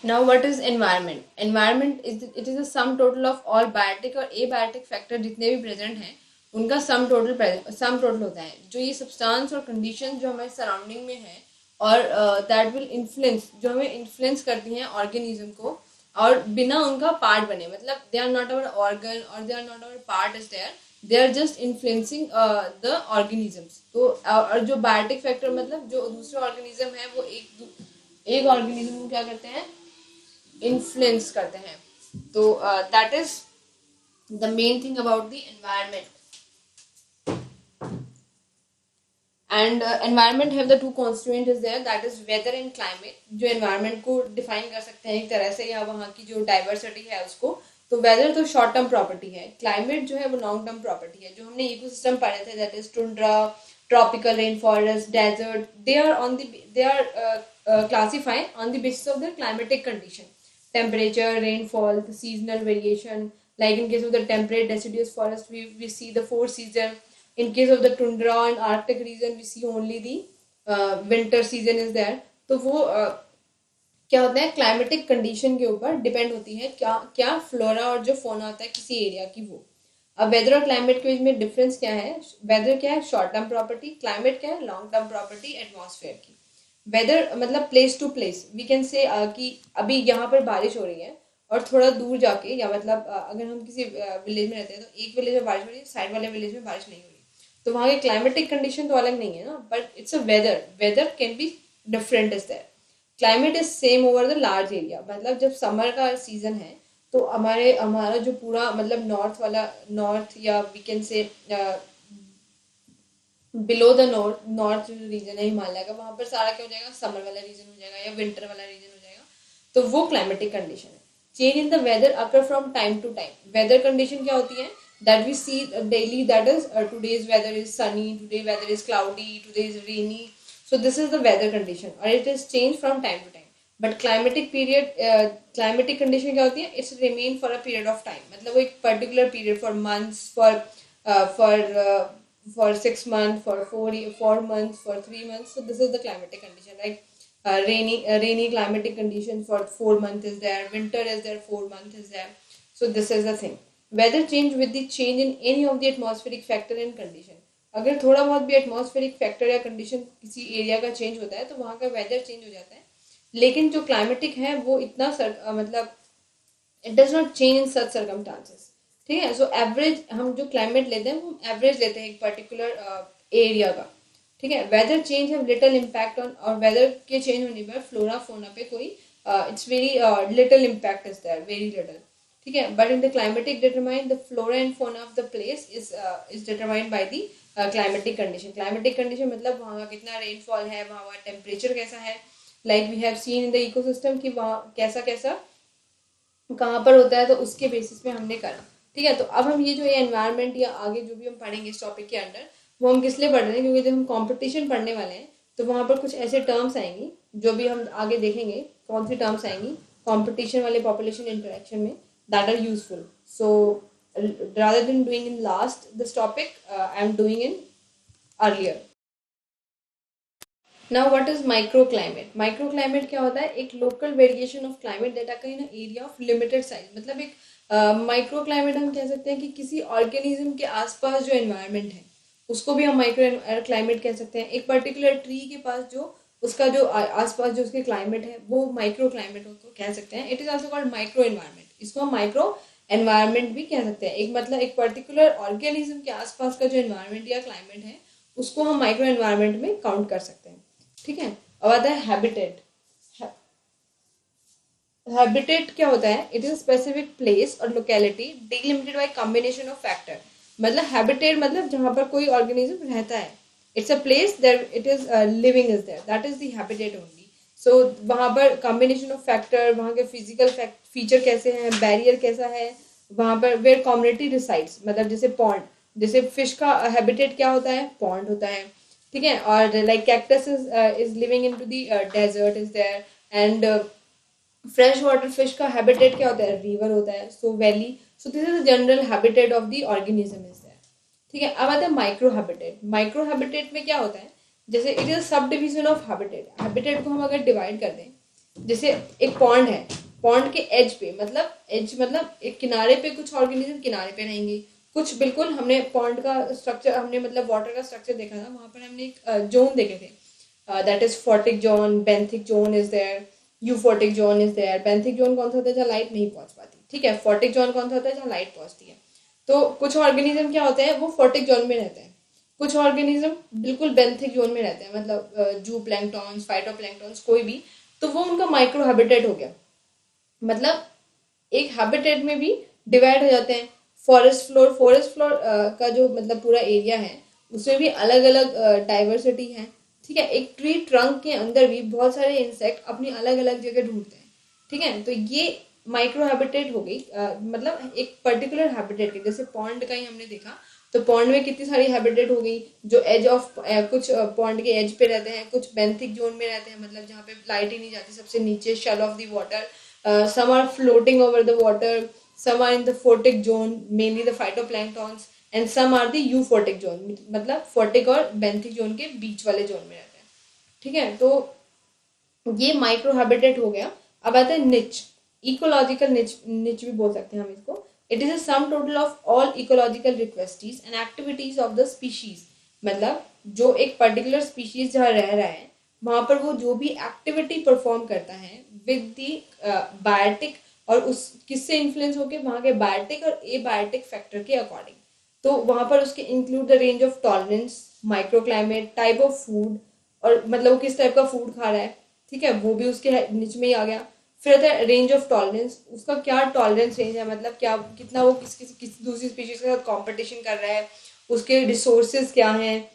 Now, what is environment? Environment is it is a sum total of all biotic और abiotic factor जितने भी present हैं उनका sum total होता है. जो ये substance और conditions जो हमारे surrounding में है और that will influence जो हमें influence करती हैं organism को और बिना उनका part बने मतलब they are not our organ or they are not our part is there, they are just influencing the organisms. तो और जो biotic factor मतलब जो दूसरे organism है वो एक organism को क्या करते हैं इन्फ्लुएंस करते हैं. तो that is the main thing about the environment. And environment have the two constituent is there, that is weather and climate. जो एनवायरमेंट को डिफाइन कर सकते हैं एक तरह से या वहाँ की जो डाइवर्सिटी है उसको. तो वेदर तो शॉर्ट टर्म प्रॉपर्टी है, क्लाइमेट जो है वो लॉन्ग टर्म प्रॉपर्टी है. जो हमने इकोसिस्टम पढ़े थे that is tundra, tropical rainforest, desert, they are classified on the basis of their climatic condition, temperature, rainfall, the seasonal variation. Like in case of the temperate deciduous forest, we see the four season. In case of the tundra and arctic region, we see only the winter season is there. तो वो क्या होता है climatic condition के ऊपर depend होती है क्या क्या फ्लोरा और जो फोना होता है किसी एरिया की वो. अब वेदर और क्लाइमेट के बीच में डिफरेंस क्या है? वेदर क्या है शॉर्ट टर्म प्रॉपर्टी, क्लाइमेट क्या है लॉन्ग टर्म प्रॉपर्टी एटमॉस्फेयर की. वेदर मतलब place to place, we can say कि अभी यहाँ पर बारिश हो रही है और थोड़ा दूर जाके या मतलब अगर हम किसी विलेज में रहते हैं तो एक विलेज में बारिश हो रही है, साइड वाले विलेज में बारिश नहीं हो रही, तो वहाँ के क्लाइमेटिक कंडीशन तो अलग नहीं है ना, but it's a weather can be different is there. Climate is same over the large area. मतलब जब समर का सीजन है तो हमारा जो पूरा मतलब नॉर्थ या we can say below the north region है हिमालय का, वहां पर सारा क्या हो जाएगा समर वाला रीजन हो जाएगा या विंटर वाला रीजन हो जाएगा. तो वो क्लाइमेटिक कंडीशन है. Change in the weather occur from time to time. Weather condition क्या होती है that we see daily, that is today's weather is sunny, today weather is cloudy, today is rainy. So this is the weather condition और it is changed from time to time. But climatic condition क्या होती है? It's remain for a period of time. मतलब वो एक particular period for months, for 6 months, for 4 months, for 3 months. So this is the climatic condition. Like rainy climatic condition for 4 months is there. Winter is there, 4 months is there. So this is the thing. Weather change with the change in any of the atmospheric factor and condition. अगर थोड़ा बहुत भी atmospheric factor या condition किसी area का change होता है तो वहाँ का वेदर चेंज हो जाता है. लेकिन जो क्लाइमेटिक है वो इतना मतलब it does not change in such circumstances. ठीक है. सो एवरेज हम जो क्लाइमेट लेते हैं वो एवरेज लेते हैं एक पर्टिकुलर एरिया का. ठीक है. वेदर चेंज है लिटिल इम्पैक्ट ऑन, और वेदर के चेंज होने पर फ्लोरा फोना पे कोई it's very little impact is there, very little. ठीक है. But in the climatic determine the flora and fauna of the place is determined by the climatic condition. Climatic condition मतलब वहाँ का कितना रेनफॉल है, वहाँ का टेम्परेचर कैसा है. Like we have seen in the ecosystem कि वहाँ कैसा कैसा कहाँ पर होता है, तो उसके बेसिस पे हमने करा. ठीक है. तो अब हम ये जो ये एनवायरनमेंट या आगे जो भी हम पढ़ेंगे इस टॉपिक के अंडर वो हम किस लिए पढ़ रहे हैं, क्योंकि जब हम कॉम्पिटिशन पढ़ने वाले हैं तो वहाँ पर कुछ ऐसे टर्म्स आएंगी जो भी हम आगे देखेंगे कौन सी टर्म्स आएंगी कॉम्पिटिशन वाले पॉपुलेशन इंटरेक्शन में that are useful. So rather than doing in last this topic, I am doing in earlier. Now what is microclimate? Microclimate क्या होता है? एक local variation of climate that occur in an area of limited size. मतलब एक microclimate हम कह सकते हैं कि किसी ऑर्गेनिज्म के आसपास जो एनवायरनमेंट है उसको भी हम माइक्रो क्लाइमेट कह सकते हैं. एक पर्टिकुलर ट्री के पास जो उसका जो आसपास जो उसके क्लाइमेट है वो माइक्रो क्लाइमेट को कह सकते हैं. It is also called micro environment. इसको हम माइक्रो एनवायरनमेंट भी कह सकते हैं. एक मतलब एक पर्टिकुलर ऑर्गेनिज्म के आसपास का जो एनवायरनमेंट या क्लाइमेट है उसको हम माइक्रो एनवायरनमेंट में काउंट कर सकते हैं. ठीक है. अब आता है हैबिटेट. हैबिटेट क्या होता है? इट इज स्पेसिफिक प्लेस और locality delimited by combination of factor. मतलब हैबिटेट मतलब जहाँ पर कोई ऑर्गेनिज्म रहता है. It's a place there it is living is there, that is the habitat only. So वहाँ पर कॉम्बिनेशन ऑफ फैक्टर, वहाँ के फिजिकल फीचर कैसे हैं, बैरियर कैसा है, वहाँ पर वेयर कम्युनिटी रिसाइड्स. मतलब जैसे पॉन्ड, जैसे फिश का हैबिटेट क्या होता है? पॉन्ड होता है. ठीक है. और like cactus is living in to the desert is there. And fresh water fish का हैबिटेट क्या होता है? रिवर होता है. So valley. So this is the general habitat of the organism is there. ठीक है. अब आता है माइक्रो हैबिटेट. माइक्रो हैबिटेट में क्या होता है? जैसे it is sub division of habitat. Habitat को हम अगर डिवाइड कर दें जैसे एक पॉन्ड है, पॉन्ड के एज पे मतलब एक किनारे पे कुछ ऑर्गेनिज्म किनारे पे रहेंगे, कुछ बिल्कुल हमने पॉन्ड का स्ट्रक्चर हमने मतलब वाटर का स्ट्रक्चर देखा था, वहां पर हमने एक जोन देखे थे, that is photic zone, benthic zone is there, euphotic zone is there. Benthic zone कौन सा होता है जहाँ लाइट नहीं पहुंच पाती, ठीक है। फोर्टिक जोन कौन सा होता है जहाँ लाइट पहुंचती है। तो कुछ ऑर्गेनिज्म क्या होते हैं वो फोर्टिक जोन में रहते हैं, कुछ ऑर्गेनिज्म बिल्कुल बेंथिक जोन में रहते हैं, मतलब जू प्लैंक्टॉन्स, फाइटोप्लैंक्टॉन्स, कोई भी। तो वो उनका माइक्रो हैबिटेट हो गया, मतलब एक हैबिटेट में भी डिवाइड हो जाते हैं। फॉरेस्ट फ्लोर का जो मतलब पूरा एरिया है उसमें भी अलग अलग डाइवर्सिटी है, ठीक है। एक ट्री ट्रंक के अंदर भी बहुत सारे इंसेक्ट अपनी अलग अलग जगह ढूंढते हैं, ठीक है। तो ये माइक्रो हैबिटेट हो गई, मतलब एक पर्टिकुलर हैबिटेट के, जैसे पॉन्ड का ही हमने देखा, तो पॉन्ड में कितनी सारी हैबिटेट हो गई, जो एज ऑफ कुछ पॉन्ड के एज पे रहते हैं, कुछ बेंथिक जोन में रहते हैं, मतलब जहाँ पे लाइट ही नहीं जाती, सबसे नीचे shell of the water, some are floating over the water, some are in the photic zone, mainly the phytoplanktons, and some are the euphotic zone, मतलब फोटिक और बेंथिक जोन के बीच वाले जोन में रहते हैं, ठीक है। तो ये माइक्रो हैबिटेट हो गया। अब आता है निच, इकोलॉजिकल निच, निच भी बोल सकते हैं हम इसको। It is a sum total of all ecological requisites and activities of the species, मतलब जो एक पर्टिकुलर स्पीशीज जहाँ रह रहा है वहां पर वो जो भी एक्टिविटी परफॉर्म करता है विद दी बायोटिक, और उस किससे इन्फ्लुएंस होके, वहां के बायोटिक और ए बायोटिक फैक्टर के अकॉर्डिंग। तो वहां पर उसके include the range of tolerance, micro climate, type of food, और मतलब वो किस टाइप का फूड खा रहा है, ठीक है, वो भी उसके नीच में ही आ गया। फिर आता है रेंज ऑफ टॉलरेंस, उसका क्या टॉलरेंस रेंज है, मतलब क्या कितना वो किस दूसरी स्पीशीज के साथ कॉम्पिटिशन कर रहा है, उसके रिसोर्सेज क्या हैं,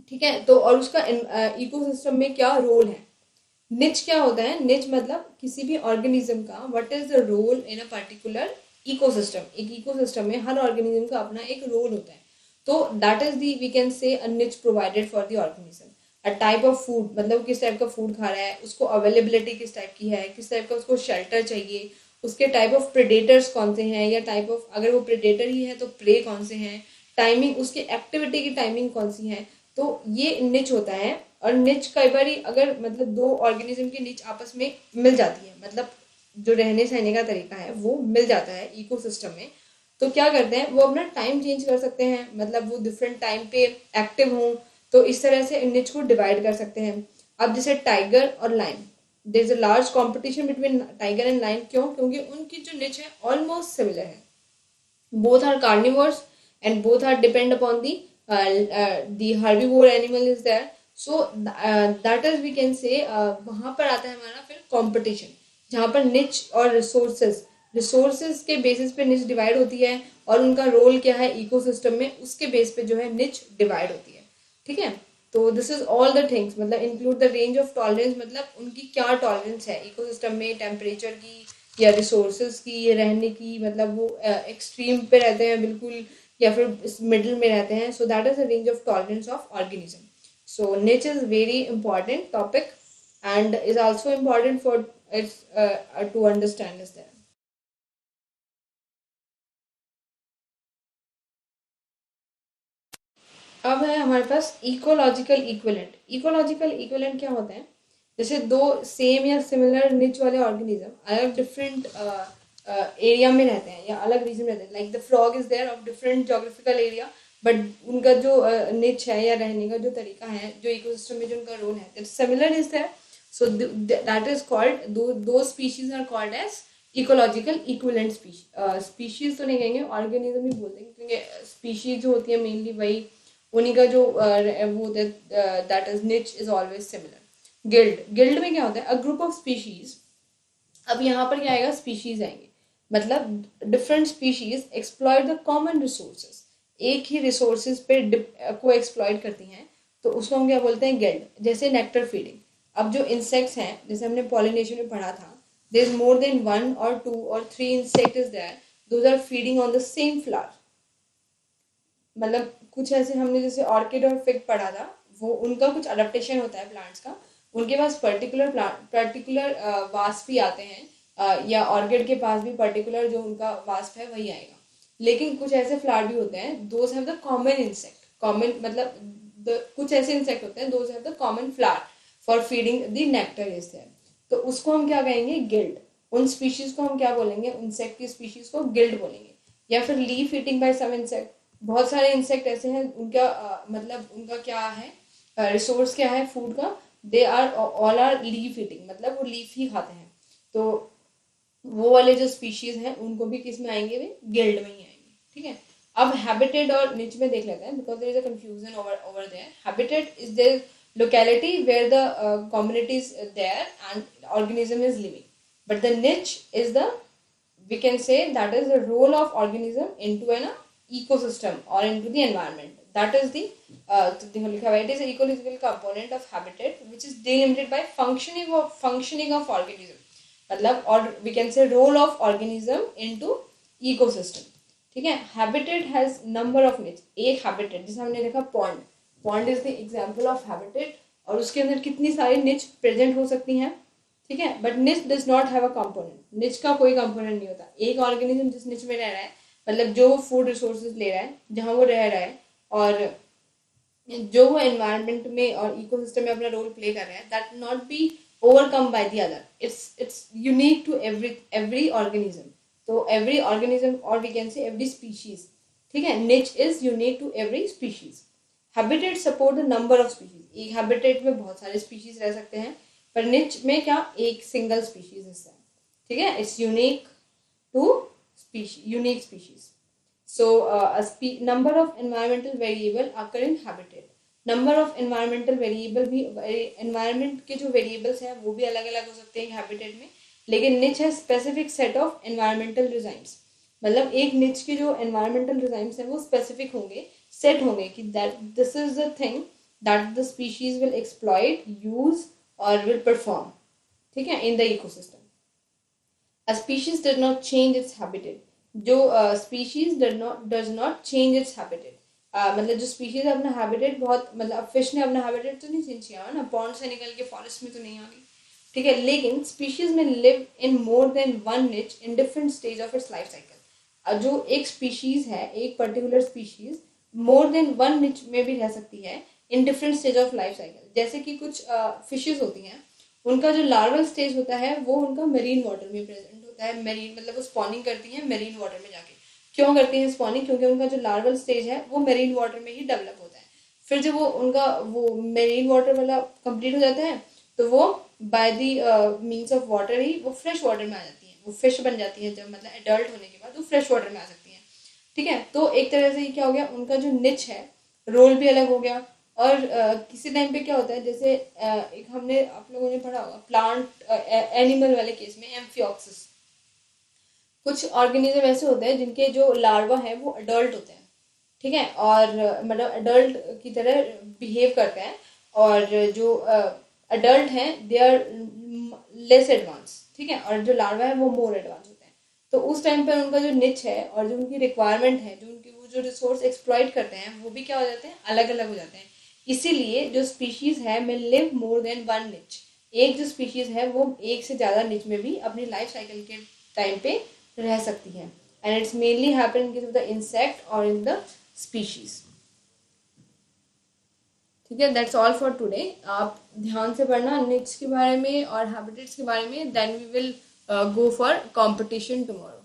ठीक है। तो और उसका इकोसिस्टम में क्या रोल है। निच क्या होता है, निच मतलब किसी भी ऑर्गेनिज्म का what is the role in a particular ecosystem, एक इकोसिस्टम में हर ऑर्गेनिज्म का अपना एक रोल होता है। तो that is the we can say a niche provided for the organism. A type of food, मतलब किस टाइप का फूड खा रहा है, उसको अवेलेबिलिटी किस टाइप की है, किस टाइप का उसको शेल्टर चाहिए, उसके टाइप ऑफ प्रेडेटर्स कौन से हैं, या टाइप ऑफ अगर वो प्रेडेटर ही है तो प्रे कौन से हैं, टाइमिंग उसकी एक्टिविटी की टाइमिंग कौन सी है। तो ये निच होता है। और निच कई बार अगर मतलब दो ऑर्गेनिज्म की निच आपस में मिल जाती है, मतलब जो रहने सहने का तरीका है वो मिल जाता है इकोसिस्टम में, तो क्या करते हैं वो अपना टाइम चेंज कर सकते हैं, मतलब वो डिफरेंट टाइम पे एक्टिव हों, तो इस तरह से निच को डिवाइड कर सकते हैं। अब जैसे टाइगर और lion, there is a large competition between tiger and lion, क्यों, क्योंकि उनकी जो निच है ऑलमोस्ट सिमिलर है। Both are carnivores and both are depend upon the herbivore animal is there. So that is we can say वहां पर आता है हमारा फिर कंपटीशन, जहाँ पर निच और रिसोर्सेज के बेसिस पे निच डिवाइड होती है, और उनका रोल क्या है इकोसिस्टम में उसके बेस पे जो है निच डिवाइड होती है, ठीक है। तो this is all the things, मतलब include the range of tolerance, मतलब उनकी क्या टॉलरेंस है इकोसिस्टम में, टेम्परेचर की या रिसोर्सेज की, या रहने की, मतलब वो एक्सट्रीम पे रहते हैं बिल्कुल या फिर मिडिल में रहते हैं। So that is the range of tolerance of organism. So niche is very important topic and is also important for it's to understand is that. अब है हमारे पास इकोलॉजिकल इक्विवेलेंट। इकोलॉजिकल इक्विवेलेंट क्या होता है, जैसे दो सेम या सिमिलर निच वाले ऑर्गेनिज्म अलग डिफरेंट एरिया में रहते हैं या अलग रीजन में रहते हैं, like the frog is there of different geographical area, but उनका जो निच है या रहने का जो तरीका है, जो इकोसिस्टम में जो उनका रोल है similar is there. So that is called, दो species are called as ecological equivalent species. Species तो नहीं कहेंगे, ऑर्गेनिज्म ही बोलते हैं, क्योंकि स्पीशीज जो होती है मेनली वही उन्हीं का जो वो दैट इज निच इज ऑलवेज सिमिलर। गिल्ड में क्या होता है, अ ग्रुप ऑफ स्पीशीज। अब यहाँ पर क्या आएगा, स्पीशीज आएंगे, मतलब different species exploit the common resources, एक ही रिसोर्सेज पे को एक्सप्लॉइट करती हैं, तो उसको हम क्या बोलते हैं, गिल्ड। जैसे नेक्टर फीडिंग, अब जो इंसेक्ट्स हैं, जैसे हमने पॉलिनेशन में पढ़ा था, there is more than one और टू और three insect is there, those are feeding on the same flower. मतलब कुछ ऐसे हमने जैसे ऑर्किड और फिग पढ़ा था, वो उनका कुछ अडेप्टेशन होता है प्लांट्स का, उनके पास पर्टिकुलर प्लांट पर्टिकुलर वास्प भी आते हैं, या ऑर्किड के पास भी पर्टिकुलर जो उनका वास्प है वही आएगा। लेकिन कुछ ऐसे फ्लावर भी होते हैं, those have the common insect, common मतलब कुछ ऐसे इंसेक्ट होते हैं those have the common flower for feeding the nectar is there. तो उसको हम क्या कहेंगे, गिल्ड। उन स्पीशीज को हम क्या बोलेंगे, इंसेक्ट की स्पीशीज को गिल्ड बोलेंगे। या फिर leaf eating by some insect, बहुत सारे इंसेक्ट ऐसे हैं उनका मतलब उनका क्या है, रिसोर्स क्या है फूड का, they are all are leaf eating, मतलब वो लीफ ही खाते हैं। तो वो वाले जो स्पीशीज हैं उनको भी किस में आएंगे, वे गिल्ड में ही आएंगे। ठीक है, अब हैबिटेट और निच में देख लेते हैं, because there is a confusion over there. Habitat is there locality where the community is there and organism is living, but the niche is the, we can say that is the role of organism into an ecosystem or into the environment. That is the it is an ecological component of habitat which is delimited by functioning of organism, मतलब, और we can say role of organism into ecosystem। ठीक है, habitat has number of niche। एक habitat जैसे हमने देखा pond is the example of habitat, और उसके अंदर कितनी सारी निच प्रेजेंट हो सकती हैं। ठीक है, बट निच does not have a component, निच का कोई कंपोनेंट नहीं होता। एक ऑर्गेनिज्म जिस निच में रह रहा है, मतलब जो वो फूड रिसोर्सेज ले रहा है, जहाँ वो रह रहा है, और जो वो एनवायरनमेंट में और इकोसिस्टम में अपना रोल प्ले कर रहा है, that not be overcome by the other, it's unique to every organism. तो एवरी ऑर्गेनिज्म, और we can say every species, ठीक है, niche is unique to every species. Habitat support the number of species, एक habitat में बहुत सारे species रह सकते हैं, पर निच में क्या, एक सिंगल स्पीशीज हिस्सा है। ठीक है, it's unique to unique species. So a number of environmental variable occur in habitat। Number of environmental variable भी, एनवायरमेंट के जो वेरिएबल्स हैं वो भी अलग अलग हो सकते हैं हैबिटेट में, लेकिन निच है specific set of environmental regimes, मतलब एक निच के जो एनवायरमेंटल रिजाइम्स हैं वो स्पेसिफिक होंगे, सेट होंगे कि that this is the thing that the species will exploit, use और विल परफॉर्म। ठीक है, इन the ecosystem. A species does not change its habitat, जो species does not change its habitat, मतलब जो स्पीशीज अपना हैबिटेट बहुत, मतलब फिश ने अपना हैबिटेट तो नहीं चेंज किया ना, पॉन्ड से निकल के फॉरेस्ट में तो नहीं आ गई। ठीक है, लेकिन स्पीशीज में live in more than one niche in different stage of its life cycle. जो एक स्पीशीज है, एक particular species more than one niche में भी रह सकती है in different stage of life cycle. जैसे कि कुछ फिशेज होती हैं, उनका जो लार्वल स्टेज होता है वो उनका मेरीन वाटर में प्रेजेंट होता है। मेरीन मतलब वो स्पॉनिंग करती हैं मेरीन वाटर में जाके। क्यों करती हैं स्पॉनिंग? क्योंकि उनका जो लार्वल स्टेज है वो मेरीन वाटर में ही डेवलप होता है। फिर जब वो उनका वो मेरीन वाटर वाला कंप्लीट हो जाता है तो वो by the means of water ही वो फ्रेश वाटर में आ जाती हैं, वो फिश बन जाती हैं। जब मतलब एडल्ट होने के बाद वो फ्रेश वाटर में आ सकती हैं। ठीक है, तो एक तरह से ये क्या हो गया, उनका जो निच है रोल भी अलग हो गया। और किसी टाइम पे क्या होता है, जैसे एक हमने आप लोगों ने पढ़ा होगा प्लांट एनिमल वाले केस में एम्फिऑक्सिस, कुछ ऑर्गेनिज्म ऐसे होते हैं जिनके जो लार्वा है वो अडल्ट होते हैं। ठीक है, और मतलब अडल्ट की तरह बिहेव करते हैं, और जो अडल्ट हैं दे आर लेस एडवांस। ठीक है, और जो लार्वा है वो मोर एडवांस होते हैं। तो उस टाइम पर उनका जो निच है और जो उनकी रिक्वायरमेंट है, जो उनकी वो जो रिसोर्स एक्सप्लॉइट करते हैं, वो भी क्या हो जाते हैं, अलग अलग हो जाते हैं। इसीलिए जो स्पीशीज है में लिव मोर देन वन निच, एक जो स्पीशीज है वो एक से ज़्यादा निच में भी अपनी लाइफ साइकिल के टाइम पे रह सकती है। And it's mainly happen in case of the insect और इन द स्पीशीज। ठीक है, दैट्स ऑल फॉर टुडे। आप ध्यान से पढ़ना निच के बारे में और हैबिटेट्स के बारे में, then we will go for competition tomorrow.